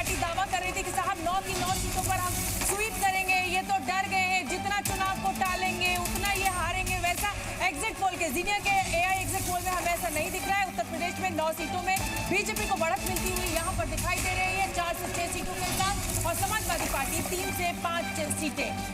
Party दावा कर रही थी कि साहब 9 की 9 सीटों पर हम स्वीप करेंगे, ये तो डर गए हैं, जितना चुनाव को टालेंगे उतना ये हारेंगे। वैसा एग्जिट पोल के जीनिया के एआई एग्जिट पोल में हमें ऐसा नहीं दिख रहा है। उत्तर प्रदेश में 9 सीटों में बीजेपी को बढ़त मिलती हुई यहाँ पर दिखाई दे रही है 4 से 6 सीटों के साथ, और समाजवादी पार्टी 3 से 5 सीटें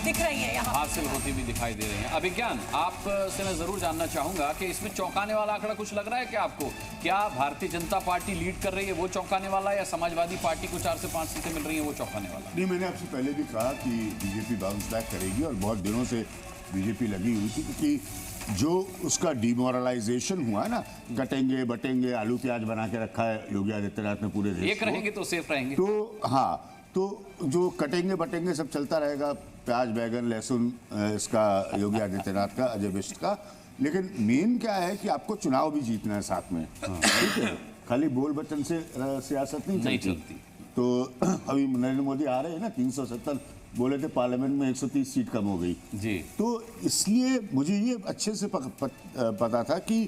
दिख रही है यहाँ हासिल होती भी दिखाई दे रही हैं। अभिज्ञान, आपसे मैं जरूर जानना चाहूंगा कि इसमें चौंकाने वाला आंकड़ा कुछ लग रहा है क्या आपको? क्या भारतीय जनता पार्टी लीड कर रही है वो चौंकाने वाला है, या समाजवादी पार्टी को 4 से 5 सीटें मिल रही है वो चौंकाने वाला? नहीं, मैंने आपसे पहले भी कहा कि बीजेपी बाउंस बैक करेगी, और बहुत दिनों से बीजेपी लगी हुई थी, क्योंकि जो उसका डिमोरलाइजेशन हुआ ना, कटेंगे बटेंगे आलू प्याज बना के रखा है योगी आदित्यनाथ ने पूरे देश एक रहेंगे तो सेफ रहेंगे। तो हाँ, तो जो कटेंगे बटेंगे सब चलता रहेगा, प्याज बैगन लहसुन इसका योगी आदित्यनाथ का, अजय बिष्ट का। लेकिन मेन क्या है कि आपको चुनाव भी जीतना है साथ में, ठीक है? खाली बोल बचन से सियासत नहीं चलती। तो अभी नरेंद्र मोदी आ रहे हैं ना, 370 बोले थे, पार्लियामेंट में 130 सीट कम हो गई जी। तो इसलिए मुझे ये अच्छे से पता था कि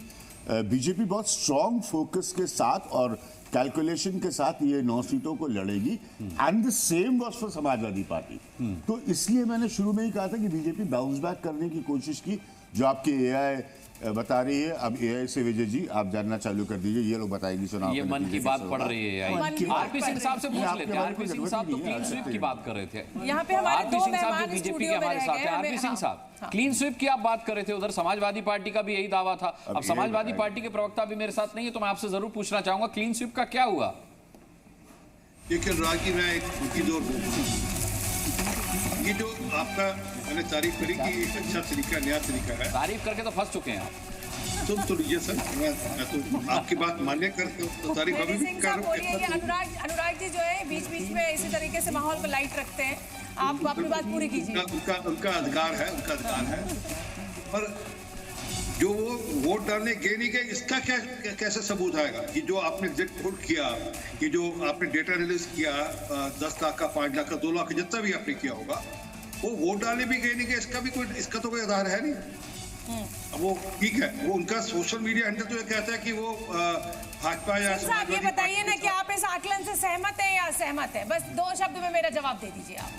बीजेपी बहुत स्ट्रॉन्ग फोकस के साथ और कैलकुलेशन के साथ ये 9 सीटों को लड़ेगी, and the same was for Samajwadi party. तो इसलिए मैंने शुरू में ही कहा था कि बीजेपी बाउंस बैक करने की कोशिश की, जो आपके एआई बता रही है। अब एआई से विजय जी आप जानना चालू कर दीजिए, ये लोग बताएंगे चुनाव। ये मन की बात पढ़ रही है। आरपी सिंह साहब से पूछ लेते हैं। आरपी सिंह साहब तो क्लीन स्वीप की बात कर रहे थे। यहाँ पे हमारे आरपी सिंह साहब जो बीजेपी के हमारे साथ हैं। आरपी सिंह साहब, क्लीन स्वीप की आप बात कर रहे थे, उधर समाजवादी पार्टी का भी यही दावा था। अब समाजवादी पार्टी के प्रवक्ता भी मेरे साथ नहीं है, तो मैं आपसे जरूर पूछना चाहूंगा क्लीन स्वीप का क्या हुआ? लेकिन रागी मैं एक चीज और ये जो आपका मैंने तारीफ करी कि एक अच्छा तरीका, नया तरीका है। तारीफ करके तो फंस चुके हैं आप। सुन तो लीजिए सर, मैं तो आपकी बात मान्य करके तो तारीफ अभी भी कर रहा हूँ। अनुराग जी जो है बीच बीच में इसी तरीके से माहौल को लाइट रखते हैं, आप अपनी बात पूरी कीजिए। उनका अधिकार है, उनका अधिकार है। पर जो वो वोट डालने गए नहीं गए, इसका क्या कैसे सबूत आएगा कि जो आपने एग्जिट पोल किया, कि जो आपने डेटा रिलीज किया 10 लाख का, 5 लाख का, 2 लाख का, जितना भी आपने किया होगा, वो वोट डालने भी गए नहीं गए, इसका तो कोई आधार है नहीं। अब वो ठीक है, वो उनका सोशल मीडिया हैंडल तो ये कहता है कि वो भाजपा या साहब ये बताइए ना कि आप इस आकलन से सहमत हैं या असहमत हैं? बस 2 शब्द में मेरा जवाब दे दीजिए आप।